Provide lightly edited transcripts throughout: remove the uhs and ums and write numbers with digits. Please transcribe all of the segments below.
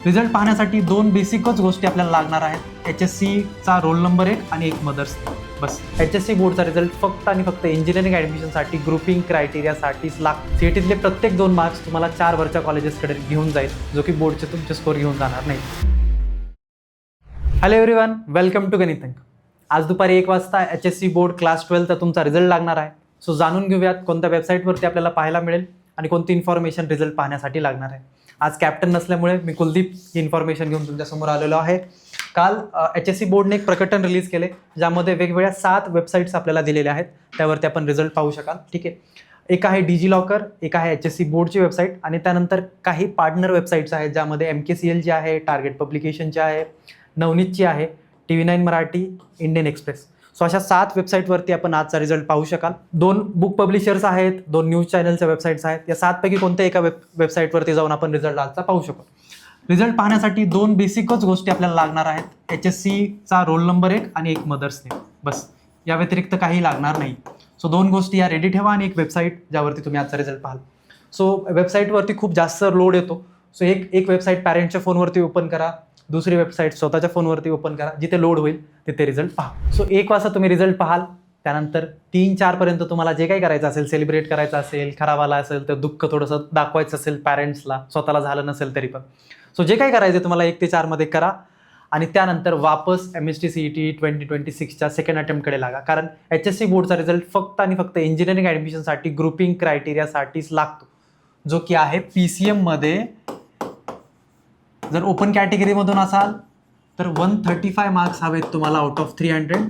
Result पाहण्यासाठी दोन बेसिकच गोष्टी आपल्याला लागणार आहेत. HSCचा रोल नंबर 1 आणि एक मदर्स नेम. बस. HSC बोर्डचा रिझल्ट फक्त आणि फक्त इंजिनिअरिंग ॲडमिशनसाठी ग्रुपिंग क्रायटेरियासाठीच लागतो. सीईटीतले प्रत्येक 2 मार्क्स तुम्हाला 4 वरच्या कॉलेजेसकडे घेऊन जाईल, जो की बोर्डचे तुमचे स्कोर घेऊन जाणार नाही. हॅलो एव्हरीवन, वेलकम टू गणित अंक. आज दुपारी 1 वाजता HSC बोर्ड क्लास 12चा तुमचा रिझल्ट लागणार आहे. सो जाणून घेऊयात कोणत्या वेबसाईटवरती आपल्याला पाहायला मिळेल आणि कोणती इन्फॉर्मेशन रिझल्ट पाहण्यासाठी लागणार आहे. आज कॅप्टन नसल्यामुळे मी कुलदीप ही इन्फॉर्मेशन घेऊन तुमच्यासमोर आलेलो आहे. काल HSC बोर्डने एक प्रकटन रिलीज केले, ज्यामध्ये वेगवेगळ्या 7 वेबसाईट्स आपल्याला दिलेल्या आहेत. त्यावरती आपण रिझल्ट पाहू शकाल. ठीक आहे. एक आहे डिजिलॉकर, एक आहे HSC बोर्डची वेबसाईट आणि त्यानंतर काही पार्टनर वेबसाईट्स आहेत, ज्यामध्ये MKCL ची आहे, टार्गेट पब्लिकेशनची आहे, नवनीतची आहे, TV9 Marathi, Indian express. So अशा 7 वेबसाईटवरती आपण आजचा रिझल्ट पाहू शकाल. 2 बुक पब्लिशर्स आहेत, 2 न्यूज चॅनलच्या वेबसाईट्स आहेत. या 7 पैकी कोणत्या एका वेबसाईटवरती जाऊन आपण रिझल्ट आजचा पाहू शकतो. रिझल्ट पाहण्यासाठी 2 बेसिकच गोष्टी आपल्याला लागणार आहेत. HSCचा रोल नंबर 1 आणि एक मदर्स नेम. बस. या व्यतिरिक्त काही लागणार नाही. सो 2 गोष्टी या रेडी ठेवा आणि एक वेबसाईट ज्यावरती तुम्ही आजचा रिझल्ट पाहाल. सो वेबसाईटवरती खूप जास्त लोड येतो. सो एक वेबसाईट पॅरेंटच्या फोनवरती ओपन करा, दुसरी वेबसाईट स्वतःच्या फोनवरती ओपन करा, जिथे लोड होईल तिथे रिझल्ट पहा. सो 1 वाजता तुम्ही रिझल्ट पाहाल. त्यानंतर 3-4 पर्यंत तुम्हाला जे काही करायचं असेल, सेलिब्रेट करायचं असेल, खराब आला असेल तर दुःख थोडंसं दाखवायचं असेल पॅरेंट्सला, स्वतःला झालं नसेल तरी पण. सो जे काही करायचं तुम्हाला 1 ते 4 मध्ये करा आणि त्यानंतर वापस MST CET 2026च्या सेकंड अटेम्प्टकडे लागा. कारण HSC बोर्डचा रिझल्ट फक्त आणि फक्त इंजिनिअरिंग ॲडमिशनसाठी ग्रुपिंग क्रायटेरियासाठीच लागतो, जो की आहे PCM मध्ये. जर ओपन कॅटेगरीमधून असाल तर 135 मार्क्स हवेत तुम्हाला आउट ऑफ 300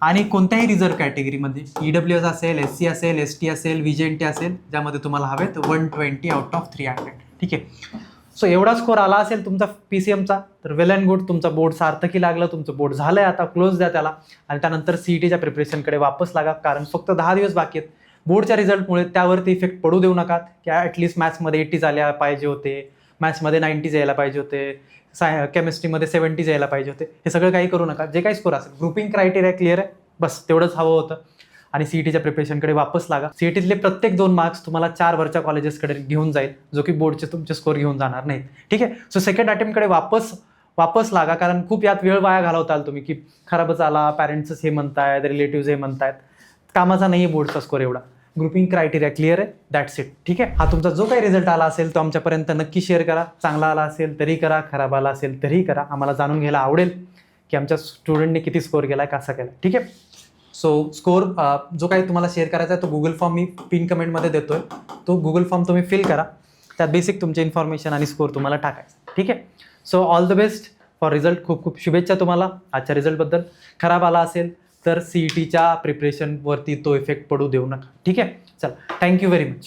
आणि कोणत्याही रिझर्व्ह कॅटेगरीमध्ये EWS असेल, SC असेल, ST असेल, VJNT असेल, ज्यामध्ये तुम्हाला हवेत 120 आउट ऑफ 300. ठीक आहे. सो एवढा स्कोर आला असेल तुमचा PCMचा तर वेल अँड गुड, तुमचा बोर्ड सार्थकी लागलं, तुमचं बोर्ड झालं आहे. आता क्लोज द्या त्याला आणि त्यानंतर CETच्या प्रिपरेशनकडे वापस लागा, कारण फक्त 10 दिवस बाकी आहेत. बोर्डच्या रिझल्टमुळे त्यावरती इफेक्ट पडू देऊ नका की ॲटलिस्ट मॅथ्समध्ये 80s आल्या पाहिजे होते, मॅथ्समध्ये 90s यायला पाहिजे होते, केमिस्ट्रीमध्ये 70s यायला पाहिजे होते. हे सगळं काही करू नका. जे काही स्कोर असेल, ग्रुपिंग क्रायटेरिया क्लिअर आहे, बस तेवढंच हवं होतं आणि CETच्या प्रिपरेशनकडे वापस लागा. CETतले प्रत्येक 2 मार्क्स तुम्हाला 4 वरच्या कॉलेजेसकडे घेऊन जाईल, जो की बोर्डचे तुमचे स्कोर घेऊन जाणार नाहीत. ठीक आहे. सो सेकंड अटेम्प्टकडे वापस लागा, कारण खूप यात वेळ वाया घालवताल तुम्ही की खराबच आला, पॅरेंट्सच हे म्हणतायत, रिलेटिव्ह हे म्हणतायत. कामाचा नाही बोर्डचा स्कोर एवढा. ग्रुपिंग क्रायटेरिया क्लिअर आहे, दॅट्स इट. ठीक आहे. हा तुमचा जो काही रिझल्ट आला असेल तो आमच्यापर्यंत नक्की शेअर करा. चांगला आला असेल तरी करा, खराब आला असेल तरी करा. आम्हाला जाणून घ्यायला आवडेल की आमच्या स्टुडंटने किती स्कोर केला, कसा केला. ठीक आहे. सो स्कोर जो काही तुम्हाला शेअर करायचा आहे तो गुगल फॉर्म मी पिन कमेंटमध्ये देतोय. तो गुगल फॉर्म तुम्ही फिल करा. त्यात बेसिक तुमची इन्फॉर्मेशन आणि स्कोर तुम्हाला टाकायचा. ठीक आहे. So all the best for result. खूप खूप शुभेच्छा तुम्हाला आजच्या रिझल्टबद्दल. खराब आला असेल तर CETच्या प्रिपरेशनवरती तो इफेक्ट पडू देऊ नका. ठीक आहे. चला, थँक्यू व्हेरी मच.